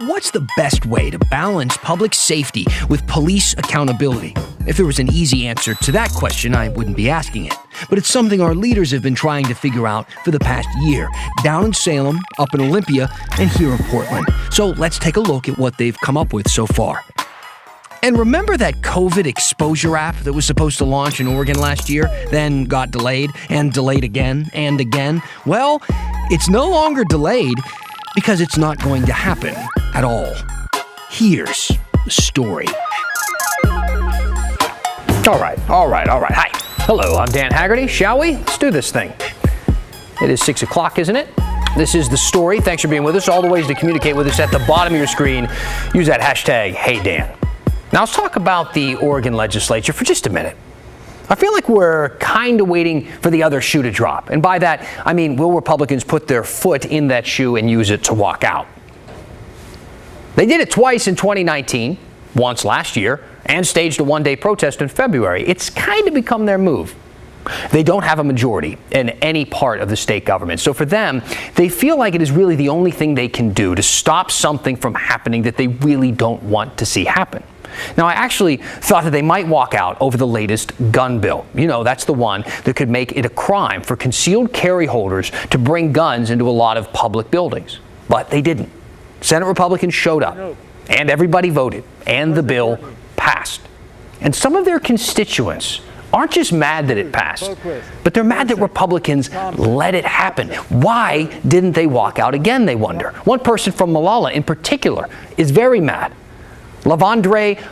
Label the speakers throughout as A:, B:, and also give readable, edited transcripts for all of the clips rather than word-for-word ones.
A: What's the best way to balance public safety with police accountability? If there was an easy answer to that question, I wouldn't be asking it. But it's something our leaders have been trying to figure out for the past year, down in Salem, up in Olympia, and here in Portland. So let's take a look at what they've come up with so far. And remember that COVID exposure app that was supposed to launch in Oregon last year, then got delayed and delayed again and again? Well, it's no longer delayed because it's not going to happen at all. Here's the story.
B: All right. Hi. Hello, I'm Dan Haggerty. Shall we? Let's do this thing. It is 6 o'clock, isn't it? This is the story. Thanks for being with us. All the ways to communicate with us at the bottom of your screen. Use that hashtag, HeyDan. Now let's talk about the Oregon legislature for just a minute. I feel like we're kind of waiting for the other shoe to drop. And by that, I mean, will Republicans put their foot in that shoe and use it to walk out? They did it twice in 2019, once last year, and staged a one-day protest in February. It's kind of become their move. They don't have a majority in any part of the state government. So for them, they feel like it is really the only thing they can do to stop something from happening that they really don't want to see happen. Now, I actually thought that they might walk out over the latest gun bill. You know, that's the one that could make it a crime for concealed carry holders to bring guns into a lot of public buildings. But they didn't. Senate Republicans showed up, and everybody voted, and the bill passed. And some of their constituents aren't just mad that it passed, but they're mad that Republicans let it happen. Why didn't they walk out again, they wonder? One person from Malala in particular is very mad. Lavondre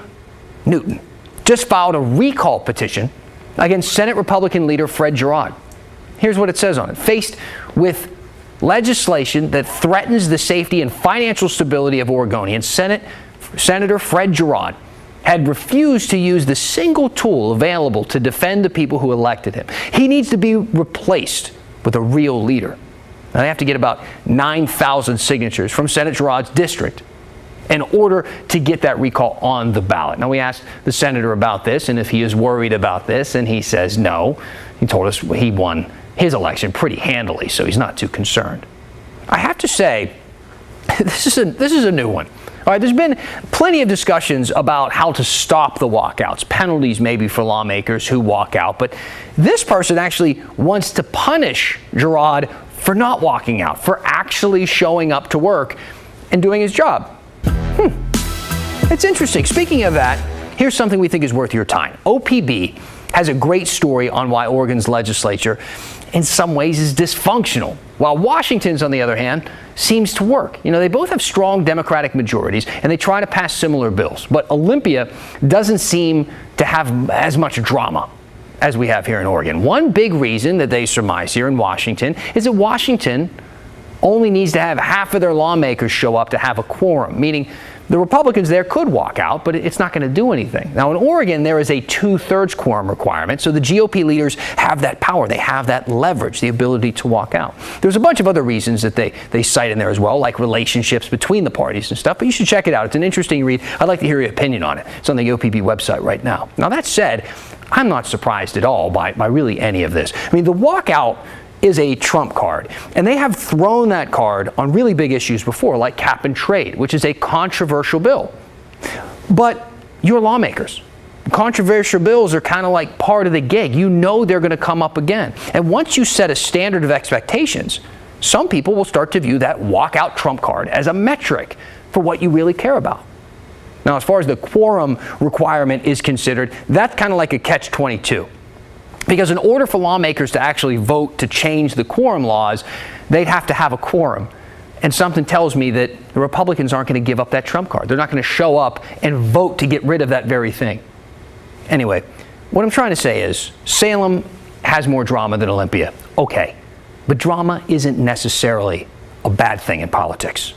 B: Newton just filed a recall petition against Senate Republican leader Fred Girod. Here's what it says on it. Faced with legislation that threatens the safety and financial stability of Oregonians, Senator Fred Girod had refused to use the single tool available to defend the people who elected him. He needs to be replaced with a real leader. Now, they have to get about 9,000 signatures from Senator Girod's district in order to get that recall on the ballot. Now, we asked the senator about this and if he is worried about this, and he says no. He told us he won his election pretty handily, so he's not too concerned. I have to say, this is a new one. All right, there's been plenty of discussions about how to stop the walkouts, penalties maybe for lawmakers who walk out, but this person actually wants to punish Girod for not walking out, for actually showing up to work and doing his job. It's interesting. Speaking of that, here's something we think is worth your time. OPB has a great story on why Oregon's legislature in some ways is dysfunctional, while Washington's, on the other hand, seems to work. You know, they both have strong Democratic majorities, and they try to pass similar bills. But Olympia doesn't seem to have as much drama as we have here in Oregon. One big reason that they surmise here in Washington is that Washington only needs to have half of their lawmakers show up to have a quorum, meaning the Republicans there could walk out, but it's not going to do anything. Now, in Oregon, there is a 2/3 quorum requirement, so the GOP leaders have that power. They have that leverage, the ability to walk out. There's a bunch of other reasons that they cite in there as well, like relationships between the parties and stuff, but you should check it out. It's an interesting read. I'd like to hear your opinion on it. It's on the OPB website right now. Now, that said, I'm not surprised at all by really any of this. I mean, the walkout is a trump card, and they have thrown that card on really big issues before, like cap and trade, which is a controversial bill. But you're lawmakers. Controversial bills are kind of like part of the gig. You know they're going to come up again. And once you set a standard of expectations, some people will start to view that walkout trump card as a metric for what you really care about. Now, as far as the quorum requirement is considered, that's kind of like a catch-22. Because in order for lawmakers to actually vote to change the quorum laws, they'd have to have a quorum. And something tells me that the Republicans aren't going to give up that trump card. They're not going to show up and vote to get rid of that very thing. Anyway, what I'm trying to say is Salem has more drama than Olympia. Okay, but drama isn't necessarily a bad thing in politics.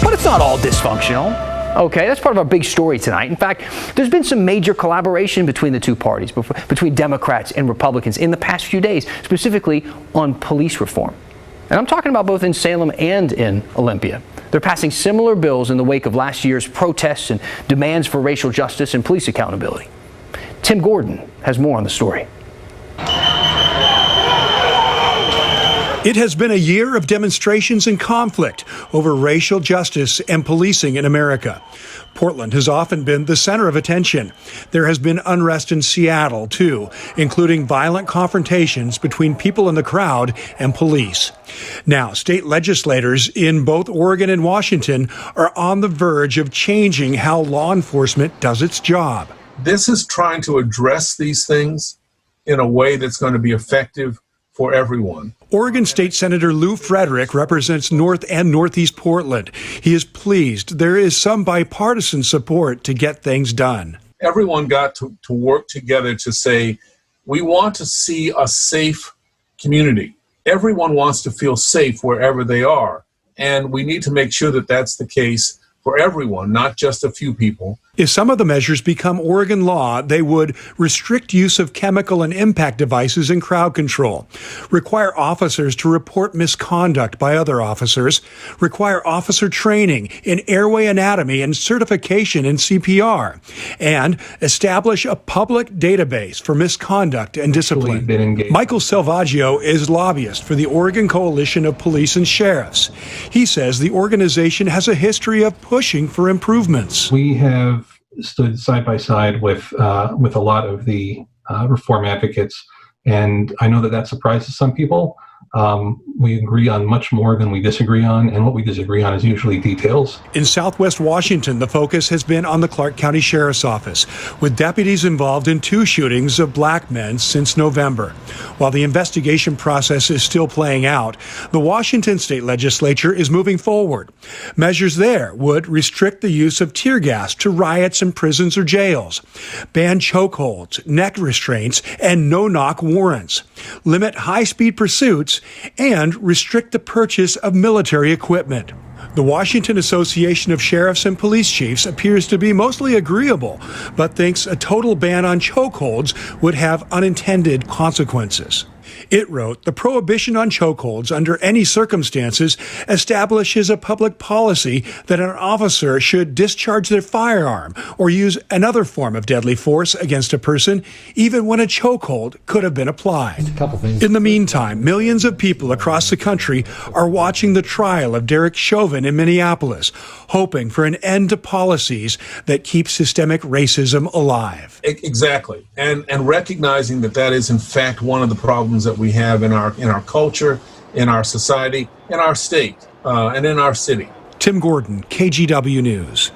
B: But it's not all dysfunctional. Okay, that's part of our big story tonight. In fact, there's been some major collaboration between the two parties, between Democrats and Republicans in the past few days, specifically on police reform. And I'm talking about both in Salem and in Olympia. They're passing similar bills in the wake of last year's protests and demands for racial justice and police accountability. Tim Gordon has more on the story.
C: It has been a year of demonstrations and conflict over racial justice and policing in America. Portland has often been the center of attention. There has been unrest in Seattle, too, including violent confrontations between people in the crowd and police. Now, state legislators in both Oregon and Washington are on the verge of changing how law enforcement does its job.
D: This is trying to address these things in a way that's going to be effective for everyone.
C: Oregon State Senator Lou Frederick represents North and Northeast Portland. He is pleased there is some bipartisan support to get things done.
D: Everyone got to work together to say, we want to see a safe community. Everyone wants to feel safe wherever they are. And we need to make sure that that's the case for everyone, not just a few people.
C: If some of the measures become Oregon law, they would restrict use of chemical and impact devices in crowd control, require officers to report misconduct by other officers, require officer training in airway anatomy and certification in CPR, and establish a public database for misconduct and discipline. Michael Salvaggio is lobbyist for the Oregon Coalition of Police and Sheriffs. He says the organization has a history of pushing for improvements.
E: We have stood side by side with a lot of the reform advocates, and I know that surprises some people. We agree on much more than we disagree on, and what we disagree on is usually details.
C: In Southwest Washington, the focus has been on the Clark County Sheriff's Office, with deputies involved in 2 shootings of black men since November. While the investigation process is still playing out, the Washington State Legislature is moving forward. Measures there would restrict the use of tear gas to riots in prisons or jails, ban chokeholds, neck restraints, and no-knock warrants, limit high-speed pursuits, and restrict the purchase of military equipment. The Washington Association of Sheriffs and Police Chiefs appears to be mostly agreeable, but thinks a total ban on chokeholds would have unintended consequences. It wrote, the prohibition on chokeholds under any circumstances establishes a public policy that an officer should discharge their firearm or use another form of deadly force against a person, even when a chokehold could have been applied. In the meantime, millions of people across the country are watching the trial of Derek Chauvin in Minneapolis, hoping for an end to policies that keep systemic racism alive.
D: Exactly. And recognizing that is in fact one of the problems that we have in our culture, in our society, in our state, and in our city.
C: Tim Gordon, KGW News.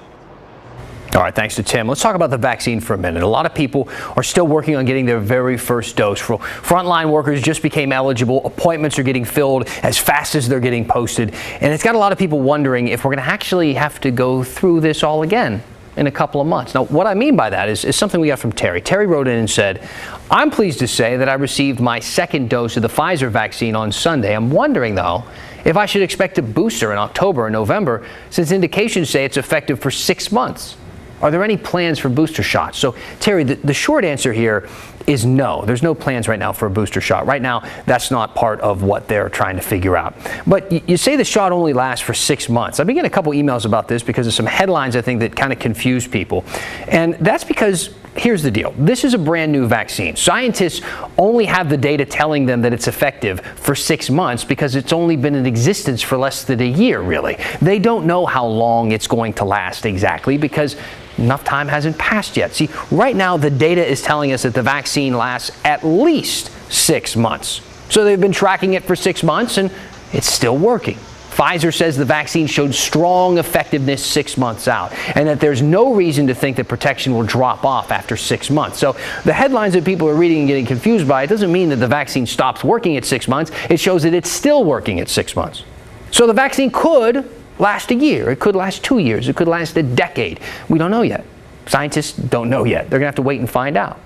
B: All right, thanks to Tim. Let's talk about the vaccine for a minute. A lot of people are still working on getting their very first dose. Frontline workers just became eligible. Appointments are getting filled as fast as they're getting posted. And it's got a lot of people wondering if we're going to actually have to go through this all again in a couple of months. Now, what I mean by that is something we got from Terry. Terry wrote in and said, I'm pleased to say that I received my second dose of the Pfizer vaccine on Sunday. I'm wondering, though, if I should expect a booster in October or November, since indications say it's effective for 6 months. Are there any plans for booster shots? So, Terry, the short answer here is no. There's no plans right now for a booster shot. Right now, that's not part of what they're trying to figure out. But you say the shot only lasts for 6 months. I've been getting a couple emails about this because of some headlines, I think, that kind of confuse people. And that's because here's the deal. This is a brand new vaccine. Scientists only have the data telling them that it's effective for 6 months because it's only been in existence for less than a year, really. They don't know how long it's going to last exactly because enough time hasn't passed yet. See, right now the data is telling us that the vaccine lasts at least 6 months. So they've been tracking it for 6 months and it's still working. Pfizer says the vaccine showed strong effectiveness 6 months out and that there's no reason to think that protection will drop off after 6 months. So the headlines that people are reading and getting confused by, it doesn't mean that the vaccine stops working at 6 months. It shows that it's still working at 6 months. So the vaccine could last a year. It could last 2 years. It could last a decade. We don't know yet. Scientists don't know yet. They're going to have to wait and find out.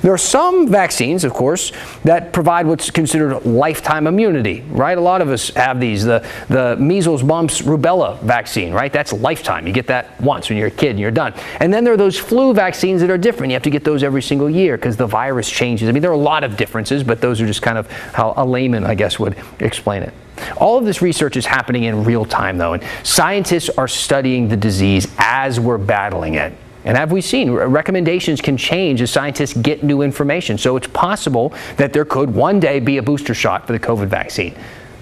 B: There are some vaccines, of course, that provide what's considered lifetime immunity, right? A lot of us have these. The measles, mumps, rubella vaccine, right? That's lifetime. You get that once when you're a kid and you're done. And then there are those flu vaccines that are different. You have to get those every single year because the virus changes. I mean, there are a lot of differences, but those are just kind of how a layman, I guess, would explain it. All of this research is happening in real time, though, and scientists are studying the disease as we're battling it. And have we seen, recommendations can change as scientists get new information. So it's possible that there could one day be a booster shot for the COVID vaccine.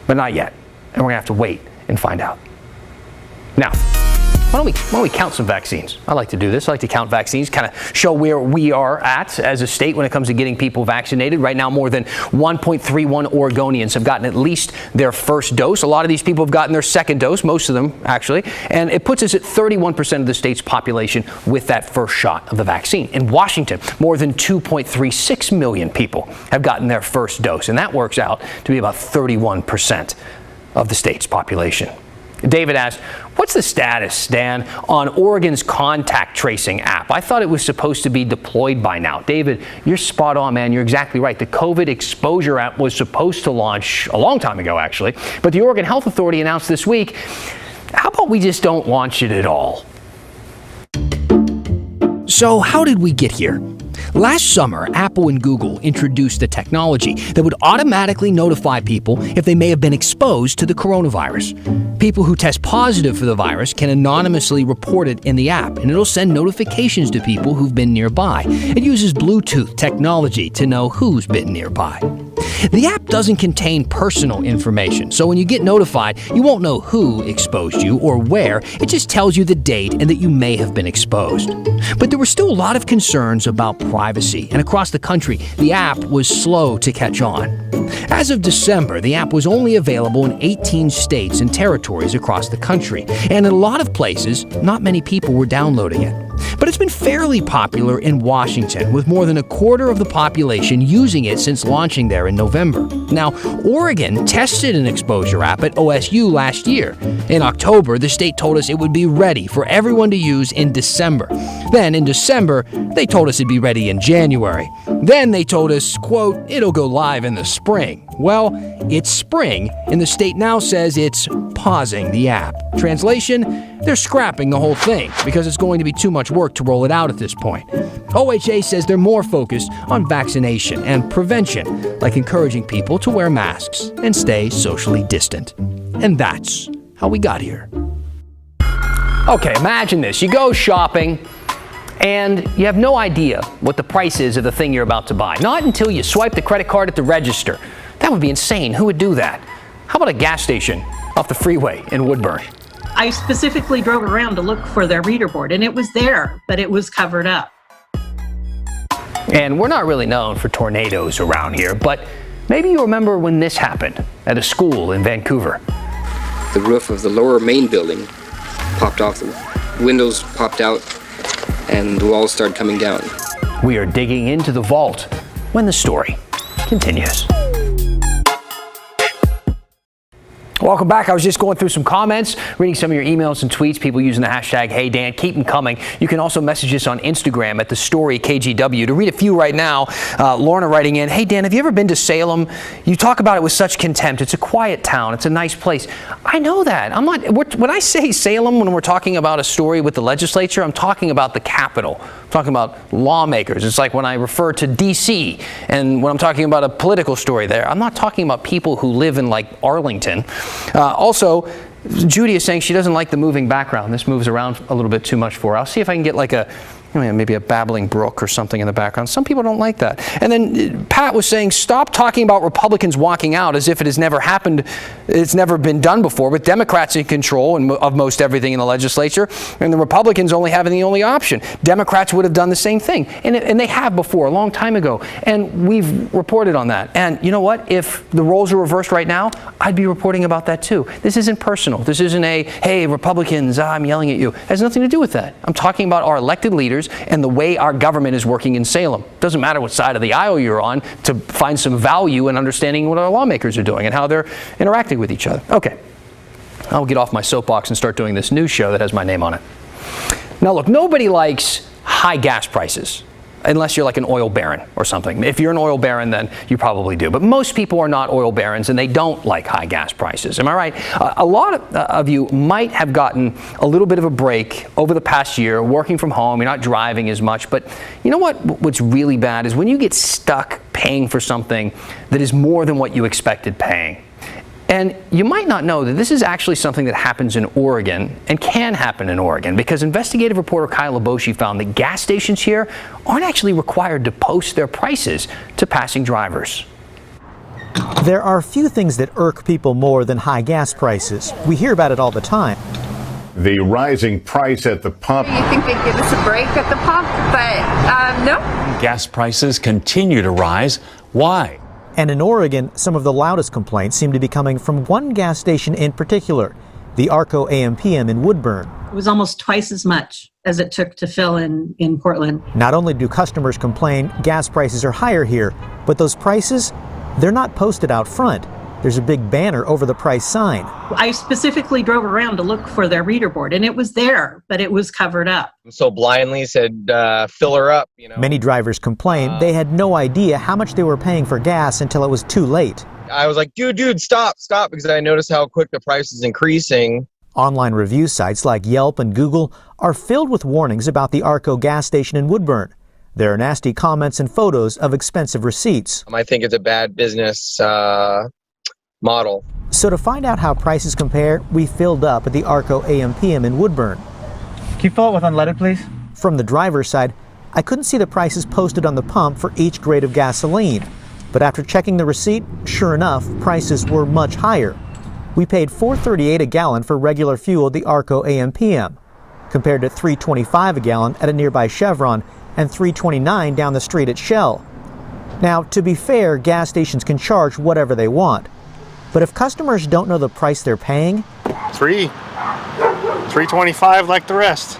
B: but not yet. And we're going to have to wait and find out. Now, why don't we count some vaccines? I like to do this. I like to count vaccines, kind of show where we are at as a state when it comes to getting people vaccinated. Right now, more than 1.31 Oregonians have gotten at least their first dose. A lot of these people have gotten their second dose, most of them actually, and it puts us at 31% of the state's population with that first shot of the vaccine. In Washington, more than 2.36 million people have gotten their first dose, and that works out to be about 31% of the state's population. David asked, what's the status, Dan, on Oregon's contact tracing app? I thought it was supposed to be deployed by now. David, you're spot on, man. You're exactly right. The COVID exposure app was supposed to launch a long time ago, actually. But the Oregon Health Authority announced this week, how about we just don't launch it at all?
A: So how did we get here? Last summer, Apple and Google introduced the technology that would automatically notify people if they may have been exposed to the coronavirus. People who test positive for the virus can anonymously report it in the app, and it'll send notifications to people who've been nearby. It uses Bluetooth technology to know who's been nearby. The app doesn't contain personal information, so when you get notified, you won't know who exposed you or where. It just tells you the date and that you may have been exposed. But there were still a lot of concerns about privacy, and across the country, the app was slow to catch on. As of December, the app was only available in 18 states and territories across the country, and in a lot of places, not many people were downloading it. But it's been fairly popular in Washington, with more than a quarter of the population using it since launching there in November. Now, Oregon tested an exposure app at OSU last year. In October, the state told us it would be ready for everyone to use in December. Then in December, they told us it'd be ready in January. Then they told us, quote, it'll go live in the spring. Well, it's spring, and the state now says it's pausing the app. Translation, they're scrapping the whole thing because it's going to be too much work to roll it out at this point. OHA says they're more focused on vaccination and prevention, like encouraging people to wear masks and stay socially distant. And that's how we got here.
B: Okay, imagine this. You go shopping and you have no idea what the price is of the thing you're about to buy. Not until you swipe the credit card at the register. That would be insane. Who would do that? How about a gas station off the freeway in Woodburn?
F: I specifically drove around to look for their reader board, and it was there, but it was covered up.
B: And we're not really known for tornadoes around here, but maybe you remember when this happened at a school in Vancouver.
G: The roof of the lower main building popped off, the windows popped out, and the walls started coming down.
B: We are digging into the vault when the story continues. Welcome back. I was just going through some comments, reading some of your emails and tweets, people using the hashtag #HeyDan. Keep them coming. You can also message us on Instagram at @TheStoryKGW. To read a few right now, Lorna writing in, hey Dan, have you ever been to Salem? You talk about it with such contempt. It's a quiet town. It's a nice place. I know that. When I say Salem, when we're talking about a story with the legislature, I'm talking about the Capitol. I'm talking about lawmakers. It's like when I refer to D.C. and when I'm talking about a political story there, I'm not talking about people who live in like Arlington. Also, Judy is saying she doesn't like the moving background. This moves around a little bit too much for her. I'll see if I can get like maybe a babbling brook or something in the background. Some people don't like that. And then Pat was saying, stop talking about Republicans walking out as if it has never happened. It's never been done before, with Democrats in control of most everything in the legislature, and the Republicans only having the only option. Democrats would have done the same thing, and they have before, a long time ago. And we've reported on that. And you know what? If the roles are reversed right now, I'd be reporting about that too. This isn't personal. This isn't hey, Republicans, I'm yelling at you. It has nothing to do with that. I'm talking about our elected leaders and the way our government is working in Salem. Doesn't matter what side of the aisle you're on, to find some value in understanding what our lawmakers are doing and how they're interacting with each other. Okay, I'll get off my soapbox and start doing this news show that has my name on it. Now look, nobody likes high gas prices, unless you're like an oil baron or something. If you're an oil baron, then you probably do. But most people are not oil barons, and they don't like high gas prices. Am I right? A lot of you might have gotten a little bit of a break over the past year, working from home. You're not driving as much. But you know what's really bad is when you get stuck paying for something that is more than what you expected paying. And you might not know that this is actually something that happens in Oregon and can happen in Oregon, because investigative reporter Kyle Laboshi found that gas stations here aren't actually required to post their prices to passing drivers.
H: There are few things that irk people more than high gas prices. We hear about it all the time.
I: The rising price at the pump.
J: You think they'd give us a break at the pump, but no.
K: Gas prices continue to rise. Why?
H: And in Oregon, some of the loudest complaints seem to be coming from one gas station in particular, the Arco AM/PM in Woodburn.
F: It was almost twice as much as it took to fill in Portland.
H: Not only do customers complain gas prices are higher here, but those prices, they're not posted out front. There's a big banner over the price sign.
F: I specifically drove around to look for their reader board, and it was there, but it was covered up.
L: So blindly said, fill her up, you know.
H: Many drivers complain they had no idea how much they were paying for gas until it was too late.
L: I was like, dude, stop, because I noticed how quick the price is increasing.
H: Online review sites like Yelp and Google are filled with warnings about the Arco gas station in Woodburn. There are nasty comments and photos of expensive receipts.
L: I think it's a bad business model.
H: So to find out how prices compare, we filled up at the Arco AM/PM in Woodburn.
M: Can you fill it with unleaded, please?
H: From the driver's side, I couldn't see the prices posted on the pump for each grade of gasoline. But after checking the receipt, sure enough, prices were much higher. We paid $4.38 a gallon for regular fuel at the Arco AM/PM, compared to $3.25 a gallon at a nearby Chevron and $3.29 down the street at Shell. Now, to be fair, gas stations can charge whatever they want. But if customers don't know the price they're paying...
M: $3.25 like the rest.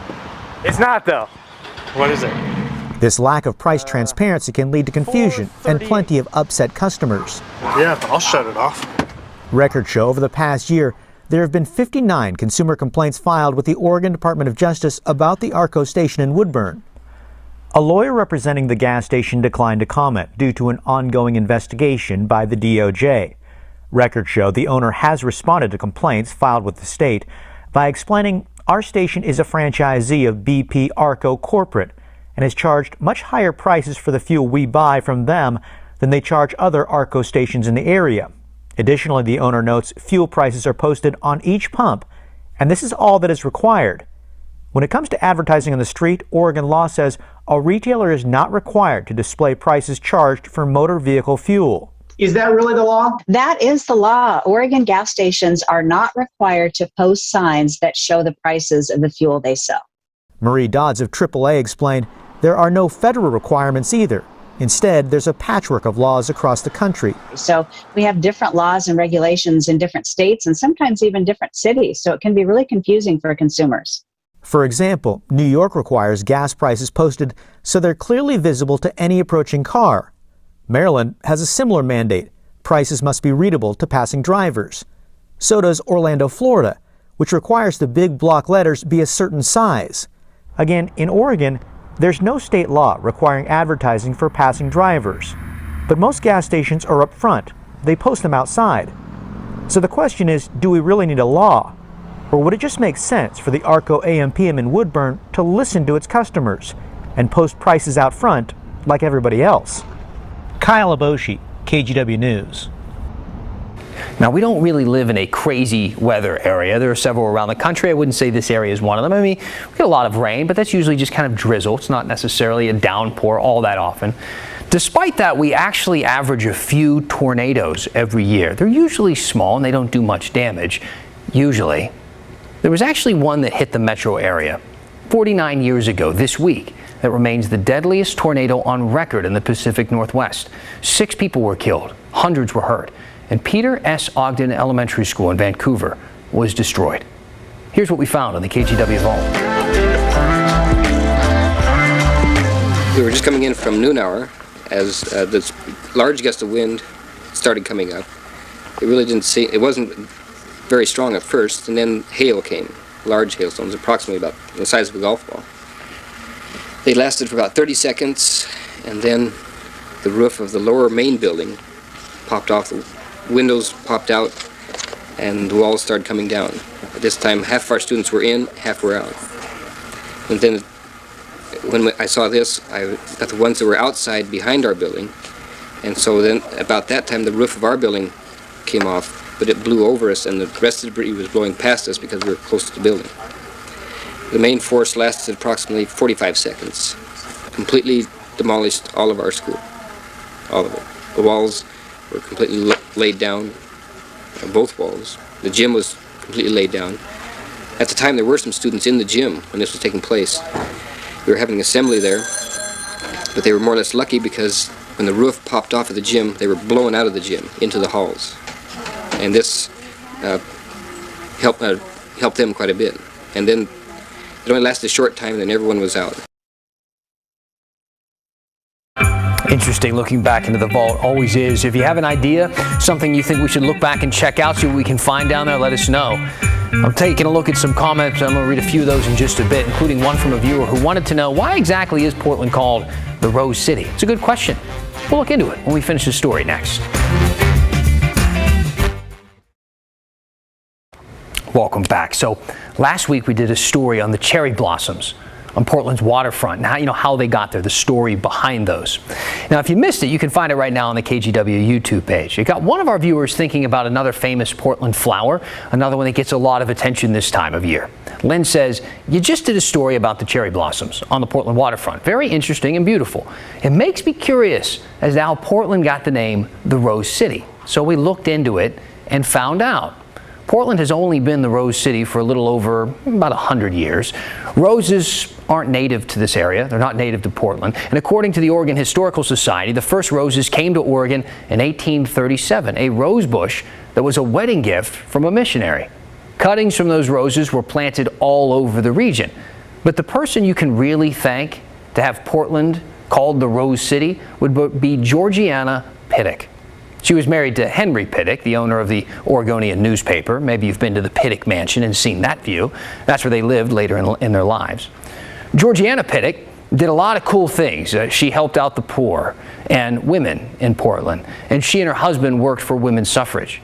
M: It's not, though. What is it?
H: This lack of price transparency can lead to confusion and plenty of upset customers.
M: Yeah, I'll shut it off.
H: Records show over the past year, there have been 59 consumer complaints filed with the Oregon Department of Justice about the Arco station in Woodburn. A lawyer representing the gas station declined to comment due to an ongoing investigation by the DOJ. Records show the owner has responded to complaints filed with the state by explaining our station is a franchisee of BP Arco Corporate and has charged much higher prices for the fuel we buy from them than they charge other Arco stations in the area. Additionally, the owner notes fuel prices are posted on each pump, and this is all that is required. When it comes to advertising on the street, Oregon law says a retailer is not required to display prices charged for motor vehicle fuel.
N: Is that really the law?
O: That is the law. Oregon gas stations are not required to post signs that show the prices of the fuel they sell.
H: Marie Dodds of AAA explained there are no federal requirements either. Instead, there's a patchwork of laws across the country.
O: So we have different laws and regulations in different states and sometimes even different cities, so it can be really confusing for consumers.
H: For example, New York requires gas prices posted so they're clearly visible to any approaching car. Maryland has a similar mandate. Prices must be readable to passing drivers. So does Orlando, Florida, which requires the big block letters be a certain size. Again, in Oregon, there's no state law requiring advertising for passing drivers. But most gas stations are up front. They post them outside. So the question is, do we really need a law? Or would it just make sense for the Arco AM/PM in Woodburn to listen to its customers and post prices out front like everybody else? Kyle Aboshi, KGW News.
B: Now, we don't really live in a crazy weather area. There are several around the country. I wouldn't say this area is one of them. I mean, we get a lot of rain, but that's usually just kind of drizzle. It's not necessarily a downpour all that often. Despite that, we actually average a few tornadoes every year. They're usually small and they don't do much damage, usually. There was actually one that hit the metro area 49 years ago this week. That remains the deadliest tornado on record in the Pacific Northwest. 6 people were killed, hundreds were hurt, and Peter S. Ogden Elementary School in Vancouver was destroyed. Here's what we found on the KGW Vault.
G: We were just coming in from noon hour as this large gust of wind started coming up. It wasn't very strong at first, and then hail came, large hailstones, approximately about the size of a golf ball. They lasted for about 30 seconds, and then the roof of the lower main building popped off, the windows popped out, and the walls started coming down. At this time, half of our students were in, half were out. And then when I saw this, I got the ones that were outside behind our building, and so then about that time the roof of our building came off, but it blew over us, and the rest of the debris was blowing past us because we were close to the building. The main force lasted approximately 45 seconds. Completely demolished all of our school. All of it. The walls were completely laid down, both walls. The gym was completely laid down. At the time, there were some students in the gym when this was taking place. We were having an assembly there, but they were more or less lucky because when the roof popped off of the gym, they were blown out of the gym into the halls. And this helped them quite a bit. And then it only lasted a short time, and then everyone was out.
B: Interesting looking back into the vault, always is. If you have an idea, something you think we should look back and check out, see what we can find down there, let us know. I'm taking a look at some comments. I'm going to read a few of those in just a bit, including one from a viewer who wanted to know, why exactly is Portland called the Rose City? It's a good question. We'll look into it when we finish the story next. Welcome back. So last week we did a story on the cherry blossoms on Portland's waterfront and how they got there, the story behind those. Now, if you missed it, you can find it right now on the KGW YouTube page. It got one of our viewers thinking about another famous Portland flower, another one that gets a lot of attention this time of year. Lynn says, you just did a story about the cherry blossoms on the Portland waterfront. Very interesting and beautiful. It makes me curious as to how Portland got the name the Rose City. So we looked into it and found out. Portland has only been the Rose City for a little over about 100 years. Roses aren't native to this area. They're not native to Portland. And according to the Oregon Historical Society, the first roses came to Oregon in 1837, a rose bush that was a wedding gift from a missionary. Cuttings from those roses were planted all over the region. But the person you can really thank to have Portland called the Rose City would be Georgiana Pittock. She was married to Henry Pittock, the owner of the Oregonian newspaper. Maybe you've been to the Pittock Mansion and seen that view. That's where they lived later in their lives. Georgiana Pittock did a lot of cool things. She helped out the poor and women in Portland, and she and her husband worked for women's suffrage.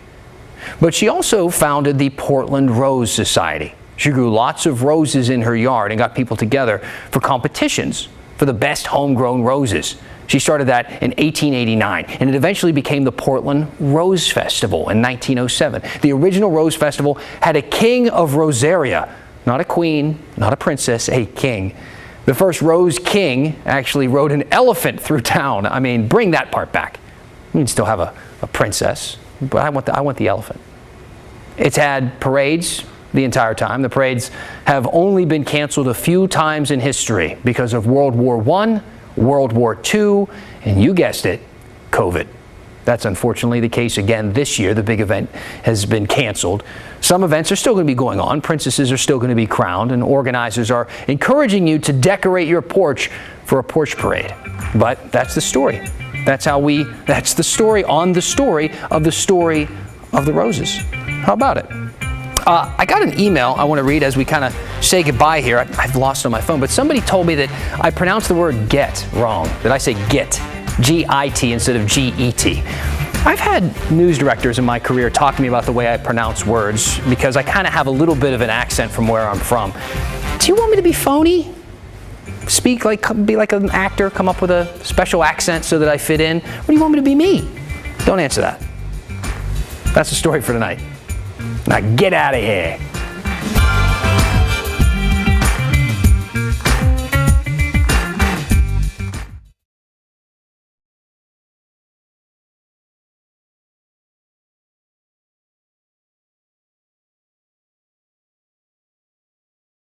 B: But she also founded the Portland Rose Society. She grew lots of roses in her yard and got people together for competitions for the best homegrown roses. She started that in 1889, and it eventually became the Portland Rose Festival in 1907. The original Rose Festival had a king of Rosaria, not a queen, not a princess, a king. The first Rose King actually rode an elephant through town. I mean, bring that part back. You can still have a princess, but I want the elephant. It's had parades the entire time. The parades have only been canceled a few times in history because of World War I, World War II, and you guessed it, COVID. That's unfortunately the case again this year. The big event has been canceled. Some events are still going to be going on. Princesses are still going to be crowned, and organizers are encouraging you to decorate your porch for a porch parade. But that's the story. That's the story on the story of the roses. How about it? I got an email I want to read as we kind of say goodbye here. I've lost it on my phone, but somebody told me that I pronounced the word get wrong. That I say git, G-I-T instead of G-E-T. I've had news directors in my career talk to me about the way I pronounce words because I kind of have a little bit of an accent from where I'm from. Do you want me to be phony? Be like an actor, come up with a special accent so that I fit in? Or do you want me to be me? Don't answer that. That's the story for tonight. Now get out of here.